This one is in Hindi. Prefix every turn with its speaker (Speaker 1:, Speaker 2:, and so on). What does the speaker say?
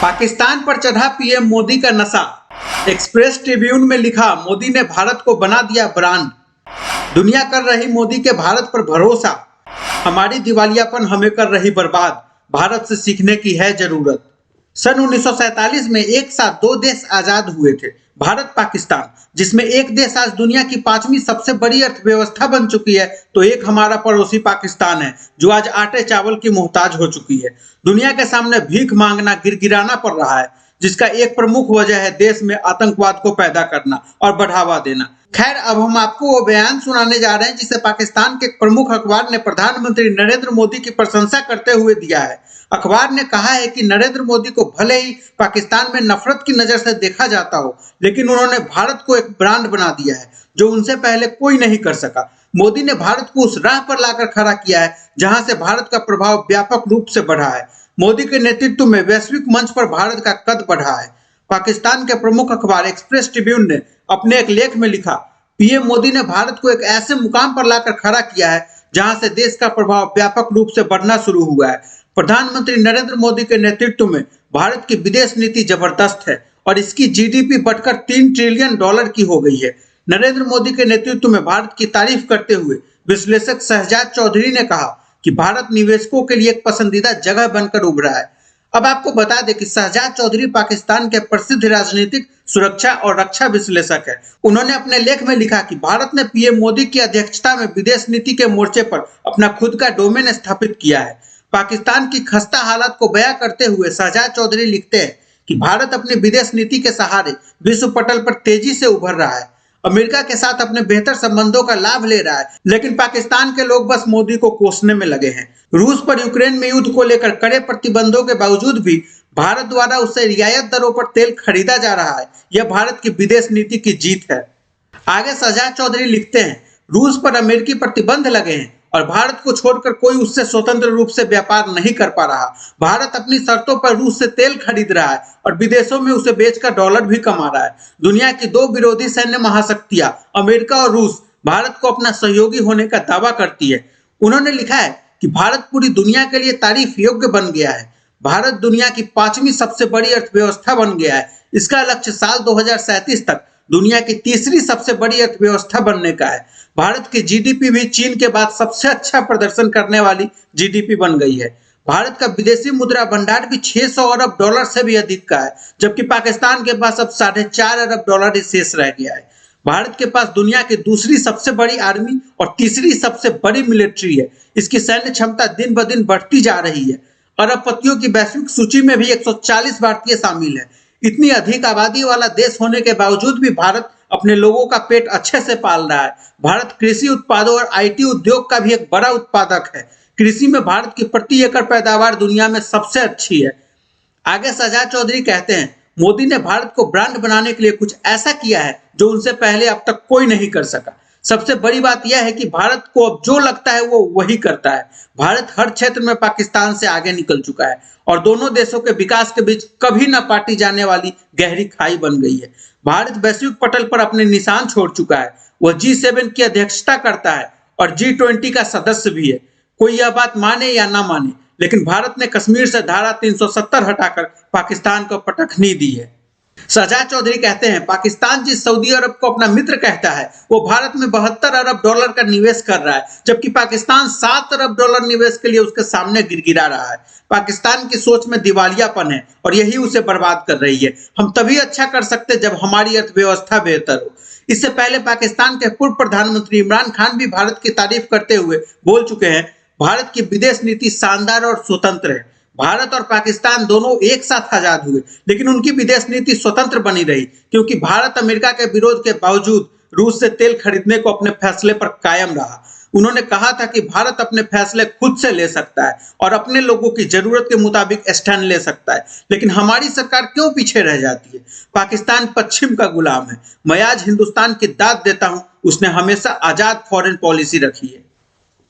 Speaker 1: पाकिस्तान पर चढ़ा पीएम मोदी का नशा। एक्सप्रेस ट्रिब्यून में लिखा, मोदी ने भारत को बना दिया ब्रांड। दुनिया कर रही मोदी के भारत पर भरोसा। हमारी दिवालियापन हमें कर रही बर्बाद। भारत से सीखने की है जरूरत। सन 1947 में एक साथ दो देश आजाद हुए थे, भारत पाकिस्तान, जिसमें एक देश आज दुनिया की 5वीं सबसे बड़ी अर्थव्यवस्था बन चुकी है, तो एक हमारा पड़ोसी पाकिस्तान है जो आज आटे चावल की मोहताज हो चुकी है। दुनिया के सामने भीख मांगना, गिड़गिड़ाना पड़ रहा है, जिसका एक प्रमुख वजह है देश में आतंकवाद को पैदा करना और बढ़ावा देना। खैर, अब हम आपको वो बयान सुनाने जा रहे हैं जिसे पाकिस्तान के प्रमुख अखबार ने प्रधानमंत्री नरेंद्र मोदी की प्रशंसा करते हुए दिया है। अखबार ने कहा है कि नरेंद्र मोदी को भले ही पाकिस्तान में नफरत की नजर से देखा जाता हो, लेकिन उन्होंने भारत को एक ब्रांड बना दिया है जो उनसे पहले कोई नहीं कर सका। मोदी ने भारत को उस राह पर लाकर खड़ा किया है जहां से भारत का प्रभाव व्यापक रूप से बढ़ा है। मोदी के नेतृत्व में वैश्विक मंच पर भारत का कद बढ़ा है। पाकिस्तान के प्रमुख अखबार एक्सप्रेस ट्रिब्यून ने अपने एक लेख में लिखा, पीएम मोदी ने भारत को एक ऐसे मुकाम पर लाकर खड़ा किया है जहां से देश का प्रभाव व्यापक रूप से बढ़ना शुरू हुआ है। प्रधानमंत्री नरेंद्र मोदी के नेतृत्व में भारत की विदेश नीति जबरदस्त है और इसकी जीडीपी बढ़कर $3 ट्रिलियन की हो गई है। नरेंद्र मोदी के नेतृत्व में भारत की तारीफ करते हुए विश्लेषक शहजाद चौधरी ने कहा कि भारत निवेशकों के लिए एक पसंदीदा जगह बनकर उभरा है। अब आपको बता दें कि शहजाद चौधरी पाकिस्तान के प्रसिद्ध राजनीतिक, सुरक्षा और रक्षा विश्लेषक है। उन्होंने अपने लेख में लिखा कि भारत ने पीएम मोदी की अध्यक्षता में विदेश नीति के मोर्चे पर अपना खुद का डोमेन स्थापित किया है। पाकिस्तान की खस्ता हालत को बयां करते हुए शहजाद चौधरी लिखते हैं कि भारत अपनी विदेश नीति के सहारे विश्व पटल पर तेजी से उभर रहा है, अमेरिका के साथ अपने बेहतर संबंधों का लाभ ले रहा है, लेकिन पाकिस्तान के लोग बस मोदी को कोसने में लगे हैं। रूस पर यूक्रेन में युद्ध को लेकर कड़े प्रतिबंधों के बावजूद भी भारत द्वारा उससे रियायत दरों पर तेल खरीदा जा रहा है। यह भारत की विदेश नीति की जीत है। आगे शहजाद चौधरी लिखते हैं, रूस पर अमेरिकी प्रतिबंध लगे हैं और भारत को छोड़कर कोई उससे स्वतंत्र रूप से व्यापार नहीं कर पा रहा। भारत अपनी शर्तों पर रूस से तेल खरीद रहा है और विदेशों में उसे बेचकर डॉलर भी कमा रहा है। दुनिया की दो विरोधी सैन्य महाशक्तियां अमेरिका और रूस भारत को अपना सहयोगी होने का दावा करती है। उन्होंने लिखा है कि भारत पूरी दुनिया के लिए तारीफ योग्य बन गया है। भारत दुनिया की 5वीं सबसे बड़ी अर्थव्यवस्था बन गया है। इसका लक्ष्य साल 2037 तक दुनिया की तीसरी सबसे बड़ी अर्थव्यवस्था बनने का है। भारत की जीडीपी भी चीन के बाद सबसे अच्छा प्रदर्शन करने वाली जीडीपी बन गई है। भारत का विदेशी मुद्रा भंडार भी $600 अरब से भी अधिक का है, जबकि पाकिस्तान के पास अब $4.5 अरब ही शेष रह गया है। भारत के पास दुनिया की दूसरी सबसे बड़ी आर्मी और तीसरी सबसे बड़ी मिलिट्री है। इसकी सैन्य क्षमता दिन ब दिन बढ़ती जा रही है। अरबपतियों की वैश्विक सूची में भी 140 भारतीय शामिल है। इतनी अधिक आबादी वाला देश होने के बावजूद भी भारत अपने लोगों का पेट अच्छे से पाल रहा है। भारत कृषि उत्पादों और आईटी उद्योग का भी एक बड़ा उत्पादक है। कृषि में भारत की प्रति एकड़ पैदावार दुनिया में सबसे अच्छी है। आगे शहजाद चौधरी कहते हैं, मोदी ने भारत को ब्रांड बनाने के लिए कुछ ऐसा किया है जो उनसे पहले अब तक कोई नहीं कर सका। सबसे बड़ी बात यह है कि भारत को अब जो लगता है वो वही करता है। भारत हर क्षेत्र में पाकिस्तान से आगे निकल चुका है और दोनों देशों के विकास के बीच कभी न पाटी जाने वाली गहरी खाई बन गई है। भारत वैश्विक पटल पर अपने निशान छोड़ चुका है। वह G7 की अध्यक्षता करता है और G20 का सदस्य भी है। कोई यह बात माने या ना माने, लेकिन भारत ने कश्मीर से धारा 370 हटाकर पाकिस्तान को पटखनी दी है। शहजाद चौधरी कहते हैं, पाकिस्तान जिस सऊदी अरब को अपना मित्र कहता है, वो भारत में $72 अरब का निवेश कर रहा है, जबकि पाकिस्तान $7 अरब निवेश के लिए उसके सामने गिड़गिड़ा रहा है। पाकिस्तान की सोच में दिवालियापन है और यही उसे बर्बाद कर रही है। हम तभी अच्छा कर सकते जब हमारी अर्थव्यवस्था बेहतर हो। इससे पहले पाकिस्तान के पूर्व प्रधानमंत्री इमरान खान भी भारत की तारीफ करते हुए बोल चुके हैं, भारत की विदेश नीति शानदार और स्वतंत्र है। भारत और पाकिस्तान दोनों एक साथ आजाद हुए, लेकिन उनकी विदेश नीति स्वतंत्र बनी रही, क्योंकि भारत अमेरिका के विरोध के बावजूद रूस से तेल खरीदने को अपने फैसले पर कायम रहा। उन्होंने कहा था कि भारत अपने फैसले खुद से ले सकता है और अपने लोगों की जरूरत के मुताबिक स्टैंड ले सकता है, लेकिन हमारी सरकार क्यों पीछे रह जाती है? पाकिस्तान पश्चिम का गुलाम है। मैं आज हिंदुस्तान की दाद देता हूं, उसने हमेशा आजाद फॉरेन पॉलिसी रखी है।